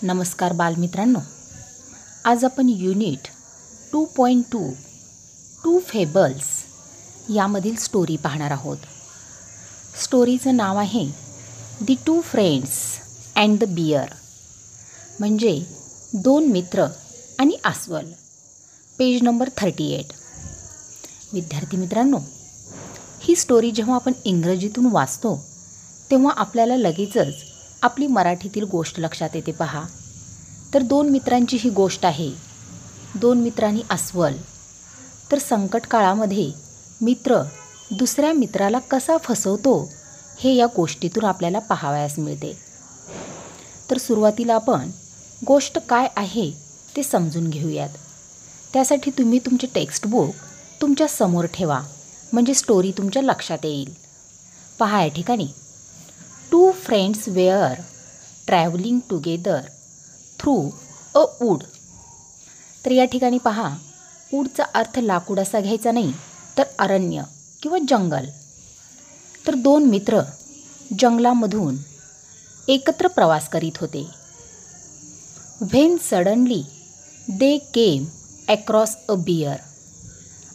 नमस्कार बालमित्रांनो, आज आपण युनिट 2.2 टू फेबल्स यामधील स्टोरी पाहणार आहोत. स्टोरीचं नाव आहे the two friends and the bear, म्हणजे दोन मित्र आणि अस्वल. Page number 38. विद्यार्थी मित्रांनो, ही स्टोरी जेव्हा आपण इंग्रजीतून वाचतो तेव्हा आपल्याला लगेचच आपली मराठीतील गोष्ट लक्षात येते. पहा, तर दोन मित्रांची ही गोष्ट आहे. दोन मित्रांनी अस्वल. तर संकट काळामध्ये मित्र दुसऱ्या मित्राला कसा फसवतो हे या गोष्टीतून आपल्याला पाहावयास मिळते. तर सुरुवातीला आपण गोष्ट काय आहे ते समजून घेऊयात. त्यासाठी तुम्ही तुमचे टेक्स्टबुक तुमच्या समोर ठेवा, म्हणजे स्टोरी तुमच्या लक्षात येईल. पहा, या ठिकाणी two friends were travelling together through a wood. तर या ठिकाणी पहा, वूडचा अर्थ लाकूड असा घ्यायचा नाही, तर अरण्य किंवा जंगल. तर दोन मित्र जंगलामधून एकत्र प्रवास करीत होते. When suddenly they came across a bear.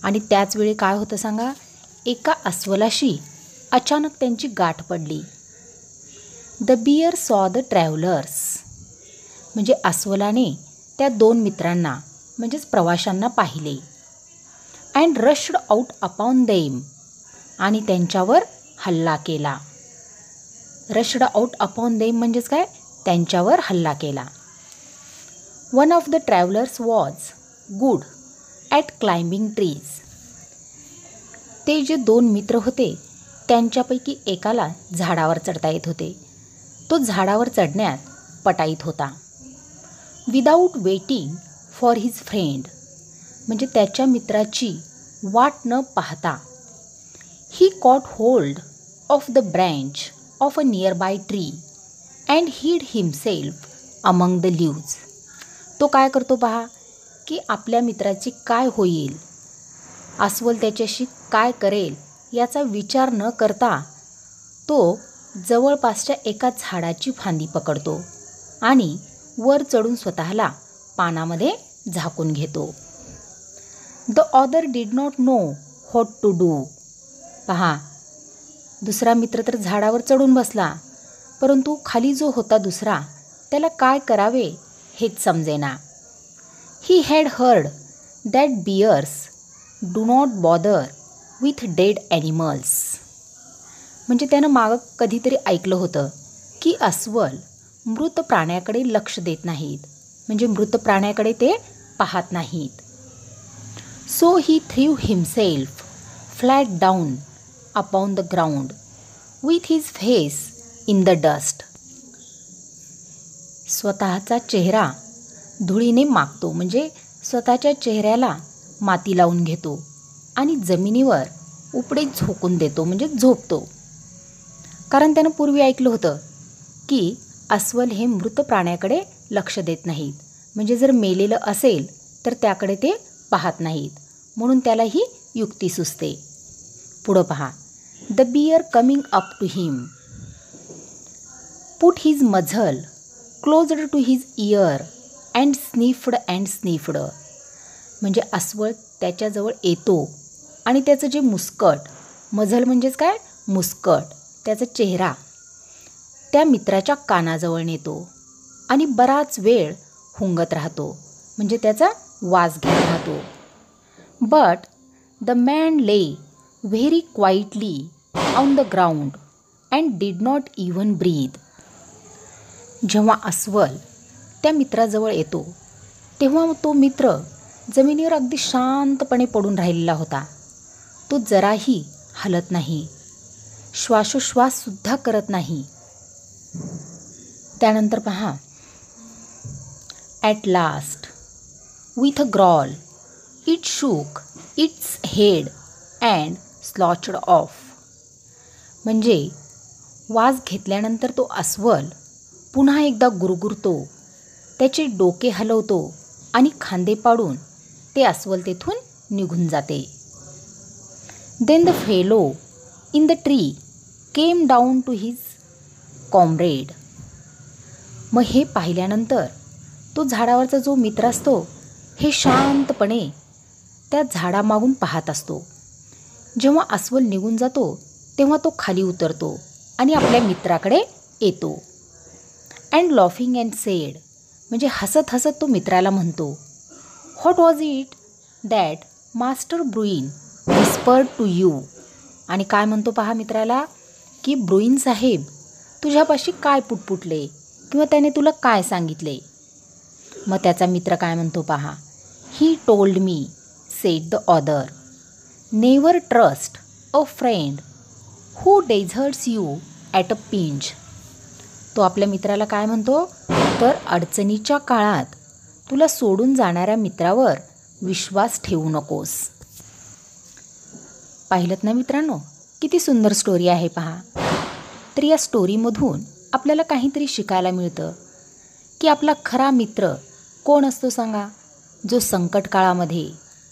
आणि त्याच वेळी काय होतं सांगा, एका अस्वलाशी अचानक त्यांची गाठ पडली. द बियर सॉ द ट्रॅव्हलर्स, म्हणजे अस्वलाने त्या दोन मित्रांना म्हणजेच प्रवाशांना पाहिले. And rushed out upon them, आणि त्यांच्यावर हल्ला केला. रश्ड आउट अपॉन देम म्हणजेच काय, त्यांच्यावर हल्ला केला. One of the travellers was good at climbing trees. ते जे दोन मित्र होते त्यांच्यापैकी एकाला झाडावर चढता येत होते. तो झाडावर चढण्यात पटाईत होता. Without waiting for his friend, म्हणजे त्याच्या मित्राची वाट न पाहता he caught hold of the branch of a nearby tree and hid himself among the leaves. तो काय करतो पहा, की आपल्या मित्राची काय होईल, अस्वल त्याच्याशी काय करेल याचा विचार न करता तो जवळपासच्या एका झाडाची फांदी पकडतो आणि वर चढून स्वतःला पानामध्ये झाकून घेतो. The other did not know what to do. पहा, दुसरा मित्र तर झाडावर चढून बसला, परंतु खाली जो होता दुसरा, त्याला काय करावे हेच समजेना. He had heard that bears do not bother with dead animals. म्हणजे त्यानं मागं कधीतरी ऐकलं होतं की अस्वल मृत प्राण्याकडे लक्ष देत नाहीत, म्हणजे मृत प्राण्याकडे ते पाहत नाहीत. So he threw himself flat down upon the ground with his face in the dust. स्वतःचा चेहरा धुळीने मागतो, म्हणजे स्वतःच्या चेहऱ्याला माती लावून घेतो आणि जमिनीवर उपडे झोकून देतो, म्हणजे झोपतो. कारण त्यानं पूर्वी ऐकलं होतं की अस्वल हे मृत प्राण्याकडे लक्ष देत नाहीत, म्हणजे जर मेलेलं असेल तर त्याकडे ते पाहत नाहीत, म्हणून त्याला ही युक्ती सुचते. पुढं पहा, the bear coming up to him put his muzzle closed to his ear and sniffed. म्हणजे अस्वल त्याच्याजवळ येतो आणि त्याचं जे मुस्कट, मझल म्हणजेच काय, मुस्कट, त्याचा चेहरा त्या मित्राच्या कानाजवळ नेतो आणि बराच वेळ हुंगत राहतो, म्हणजे त्याचा वास घेत राहतो. But the man lay very quietly on the ground and did not even breathe. जेव्हा अस्वल त्या मित्राजवळ येतो तेव्हा तो मित्र जमिनीवर अगदी शांतपणे पडून राहिलेला होता. तो जराही हलत नाही, श्वासोश्वाससुद्धा करत नाही. त्यानंतर पहा, at last with a growl it shook its head and slouched off. म्हणजे वास घेतल्यानंतर तो अस्वल पुन्हा एकदा गुरगुरतो, त्याचे डोके हलवतो आणि खांदे पाडून ते अस्वल तेथून निघून जाते. Then the fellow in the tree came down to his comrade. मग हे पाहिल्यानंतर तो झाडावरचा जो मित्र असतो हे शांतपणे त्या झाडामागून पाहत असतो. जेव्हा अस्वल निघून जातो तेव्हा तो खाली उतरतो आणि आपल्या मित्राकडे येतो. अँड लॉफिंग अँड सेड म्हणजे हसत हसत तो मित्राला म्हणतो, what was it that master Bruin whispered to you. आणि काय म्हणतो पहा मित्राला, की ब्रुईन साहेब तुझ्यापाशी काय पुटपुटले किंवा त्याने तुला काय सांगितले. मग त्याचा मित्र काय म्हणतो पहा, he told me said the other, never trust a friend who desserts you at a pinch. तो आपल्या मित्राला काय म्हणतो, तर अडचणीच्या काळात तुला सोडून जाणाऱ्या मित्रावर विश्वास ठेवू नकोस. पाहिलंत ना मित्रांनो, किती सुंदर स्टोरी आहे पहा. तर या स्टोरीमधून आपल्याला काहीतरी शिकायला मिळतं की आपला खरा मित्र कोण असतो सांगा, जो संकट काळामध्ये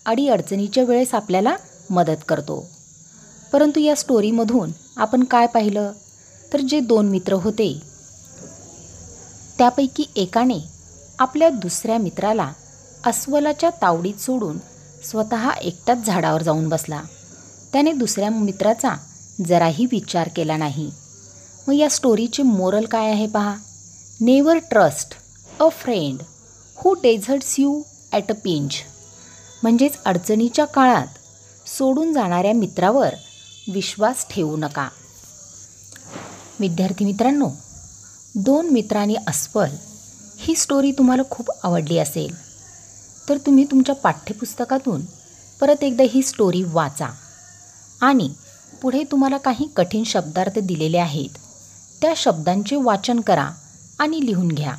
अडीअडचणीच्या वेळेस आपल्याला मदत करतो. परंतु या स्टोरीमधून आपण काय पाहिलं, तर जे 2 मित्र होते त्यापैकी एकाने आपल्या दुसऱ्या मित्राला अस्वलाच्या तावडीत सोडून स्वतः एकटाच झाडावर जाऊन बसला. त्याने दुसऱ्या मित्राचा जराही विचार केला नाही. मग या स्टोरीचे मोरल काय आहे पहा, never trust a friend who desserts you at a pinch. म्हणजेच अडचणीच्या काळात सोडून जाणाऱ्या मित्रावर विश्वास ठेवू नका. विद्यार्थी मित्रांनो, 2 मित्रांनी अस्वल ही स्टोरी तुम्हाला खूप आवडली असेल तर तुम्ही तुमच्या पाठ्यपुस्तकातून परत एकदा ही स्टोरी वाचा आणि पुढे तुम्हाला काही कठीण शब्दार्थ दिलेले आहेत त्या शब्दांचे वाचन करा आणि लिहून घ्या.